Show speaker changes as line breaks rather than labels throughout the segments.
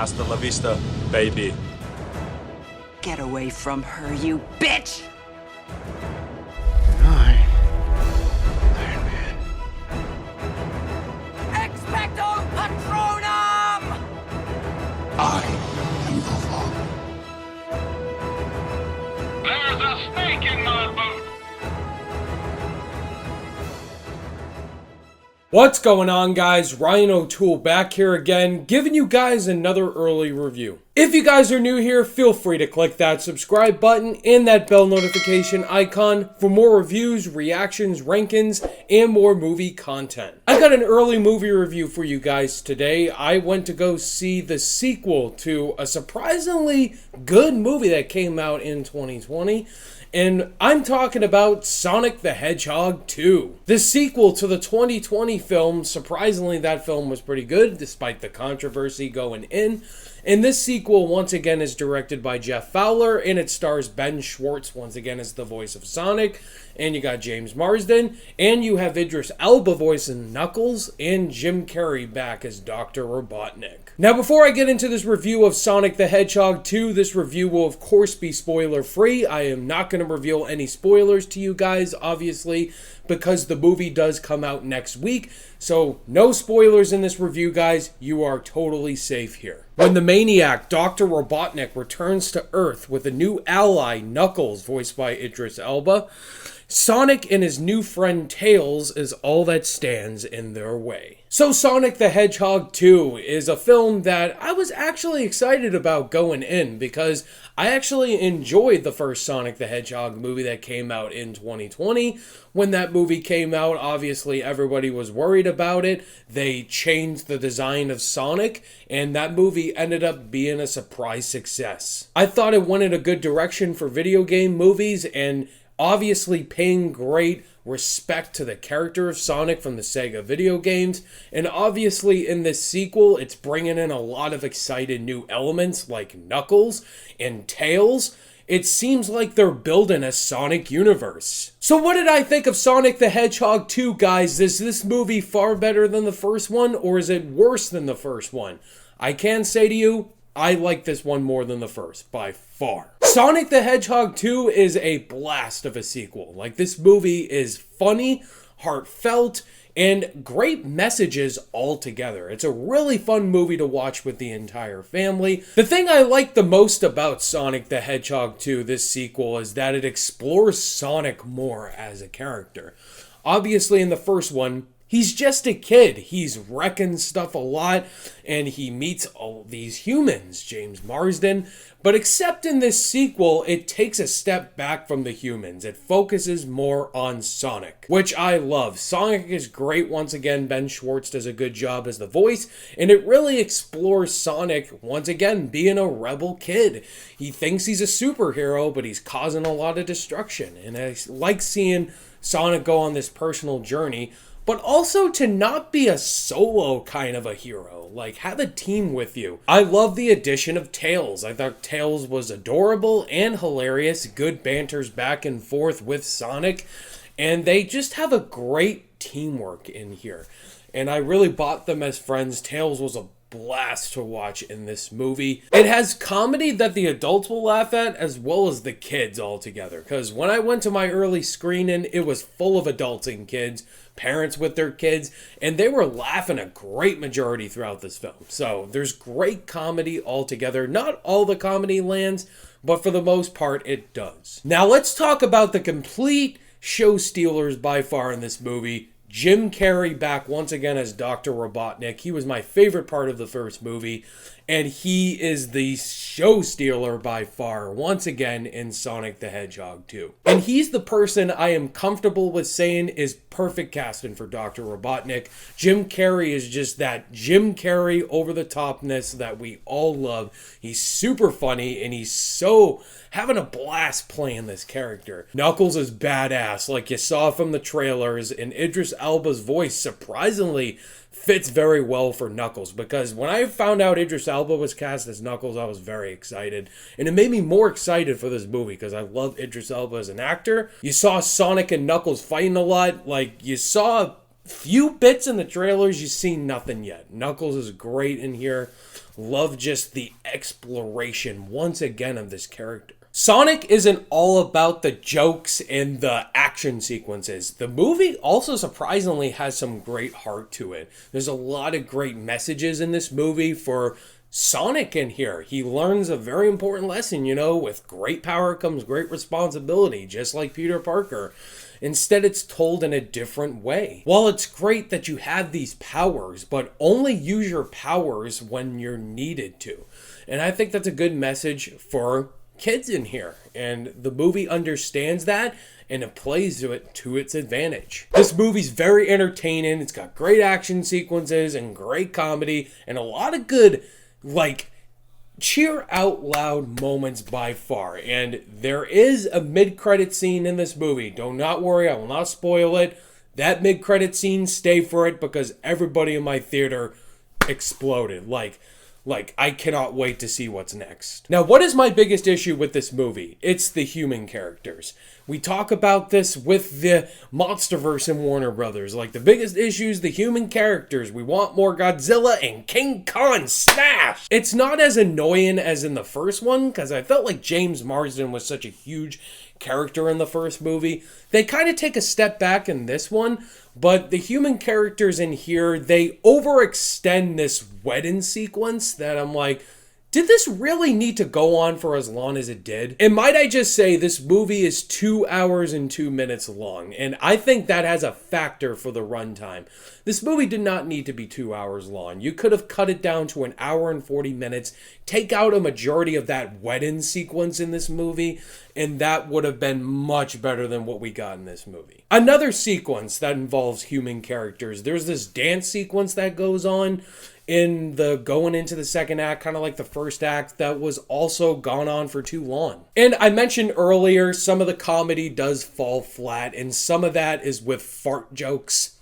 Hasta la vista, baby.
Get away from her, you bitch!
I, Iron Man.
Expecto Patronum!
I am your father.
There's a snake in my boot!
What's going on, guys? Ryan O'Toole back here again, giving you guys another early review. If you guys are new here, feel free to click that subscribe button and that bell notification icon for more reviews, reactions, rankings, and more movie content. I got an early movie review for you guys today. I went to go see the sequel to a surprisingly good movie that came out in 2020. And I'm talking about Sonic the Hedgehog 2. The sequel to the 2020 film. Surprisingly, that film was pretty good, despite the controversy going in. And this sequel, once again, is directed by Jeff Fowler, and it stars Ben Schwartz, once again, as the voice of Sonic. And you got James Marsden, and you have Idris Elba voicing Knuckles, and Jim Carrey back as Dr. Robotnik. Now, before I get into this review of Sonic the Hedgehog 2, this review will, of course, be spoiler-free. I am not going to reveal any spoilers to you guys, obviously, because the movie does come out next week. So, no spoilers in this review, guys. You are totally safe here. When the maniac, Dr. Robotnik, returns to Earth with a new ally, Knuckles, voiced by Idris Elba, Sonic and his new friend Tails is all that stands in their way. So Sonic the Hedgehog 2 is a film that I was actually excited about going in because I actually enjoyed the first Sonic the Hedgehog movie that came out in 2020. When that movie came out, obviously everybody was worried about it. They changed the design of Sonic, and that movie ended up being a surprise success. I thought it went in a good direction for video game movies, and obviously paying great respect to the character of Sonic from the Sega video games. And obviously in this sequel, it's bringing in a lot of exciting new elements like Knuckles and Tails. It seems like they're building a Sonic universe. So what did I think of Sonic the Hedgehog 2, guys? Is this movie far better than the first one, or is it worse than the first one? I can say to you, I like this one more than the first, by far. Sonic the Hedgehog 2 is a blast of a sequel. Like, this movie is funny, heartfelt, and great messages altogether. It's a really fun movie to watch with the entire family. The thing I like the most about Sonic the Hedgehog 2, this sequel, is that it explores Sonic more as a character. Obviously, in the first one, he's just a kid. He's wrecking stuff a lot, and he meets all these humans, James Marsden. But except in this sequel, it takes a step back from the humans. It focuses more on Sonic, which I love. Sonic is great. Once again, Ben Schwartz does a good job as the voice, and it really explores Sonic, once again, being a rebel kid. He thinks he's a superhero, but he's causing a lot of destruction. And I like seeing Sonic go on this personal journey, but also to not be a solo kind of a hero, like have a team with you. I love the addition of Tails. I thought Tails was adorable and hilarious, good banters back and forth with Sonic, and they just have a great teamwork in here. And I really bought them as friends. Tails was a blast to watch in this movie. It has comedy that the adults will laugh at as well as the kids all together. Because when I went to my early screening, it was full of adults and kids, parents with their kids, and they were laughing a great majority throughout this film. So there's great comedy altogether. Not all the comedy lands, but for the most part it does. Now let's talk about the complete show stealers by far in this movie. Jim Carrey back once again as Dr. Robotnik. He was my favorite part of the first movie, and he is the show stealer by far once again in Sonic the Hedgehog 2. And he's the person I am comfortable with saying is perfect casting for Dr. Robotnik. Jim Carrey is just that Jim Carrey over-the-topness that we all love. He's super funny, and he's so having a blast playing this character. Knuckles is badass, like you saw from the trailers, and Idris Elba's voice surprisingly fits very well for Knuckles, because when I found out Idris Elba was cast as Knuckles, I was very excited, and it made me more excited for this movie because I love Idris Elba as an actor. You saw Sonic and Knuckles fighting a lot. Like, you saw few bits in the trailers, you've seen nothing yet. Knuckles is great in here. Love just the exploration once again of this character. Sonic isn't all about the jokes and the action sequences. The movie also surprisingly has some great heart to it. There's a lot of great messages in this movie for Sonic in here. He learns a very important lesson, you know, with great power comes great responsibility, just like Peter Parker. Instead, it's told in a different way. While it's great that you have these powers, but only use your powers when you're needed to. And I think that's a good message for kids in here. And the movie understands that, and it plays to it to its advantage. This movie's very entertaining. It's got great action sequences and great comedy and a lot of good, like, cheer out loud moments by far. And there is a mid-credit scene in this movie. Do not worry, I will not spoil it. That mid-credit scene, stay for it, because everybody in my theater exploded. Like I cannot wait to see what's next. Now, what is my biggest issue with this movie? It's the human characters. We talk about this with the Monsterverse and Warner Brothers. Like, the biggest issue is the human characters. We want more Godzilla and King Kong smash! It's not as annoying as in the first one, because I felt like James Marsden was such a huge character in the first movie. They kind of take a step back in this one, but the human characters in here, they overextend this wedding sequence that I'm like, did this really need to go on for as long as it did? And might I just say, this movie is 2 hours and 2 minutes long, and I think that has a factor for the runtime. This movie did not need to be 2 hours long. You could have cut it down to 1 hour and 40 minutes, take out a majority of that wedding sequence in this movie, and that would have been much better than what we got in this movie. Another sequence that involves human characters, there's this dance sequence that goes on in the going into the second act, kind of like the first act, that was also gone on for too long. And I mentioned earlier, some of the comedy does fall flat, and some of that is with fart jokes.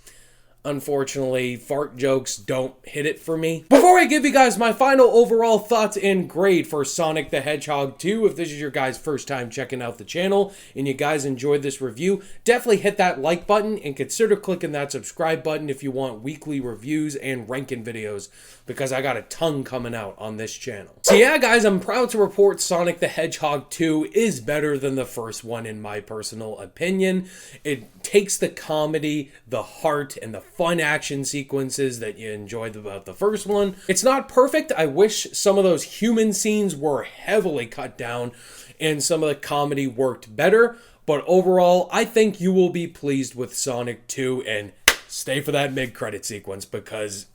Unfortunately, fart jokes don't hit it for me. Before I give you guys my final overall thoughts and grade for Sonic the Hedgehog 2, if this is your guys' first time checking out the channel and you guys enjoyed this review, definitely hit that like button and consider clicking that subscribe button if you want weekly reviews and ranking videos, because I got a ton coming out on this channel. So yeah, guys, I'm proud to report Sonic the Hedgehog 2 is better than the first one in my personal opinion. It takes the comedy, the heart, and the fun action sequences that you enjoyed about the first one. It's not perfect. I wish some of those human scenes were heavily cut down and some of the comedy worked better. But overall, I think you will be pleased with Sonic 2, and stay for that mid-credit sequence because,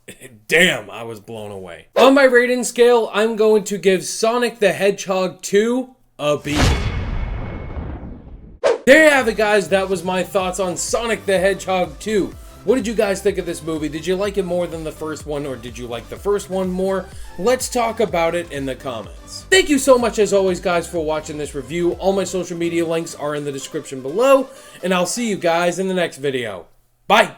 damn, I was blown away. On my rating scale, I'm going to give Sonic the Hedgehog 2 a B. There you have it, guys. That was my thoughts on Sonic the Hedgehog 2. What did you guys think of this movie? Did you like it more than the first one, or did you like the first one more? Let's talk about it in the comments. Thank you so much, as always, guys, for watching this review. All my social media links are in the description below, and I'll see you guys in the next video. Bye!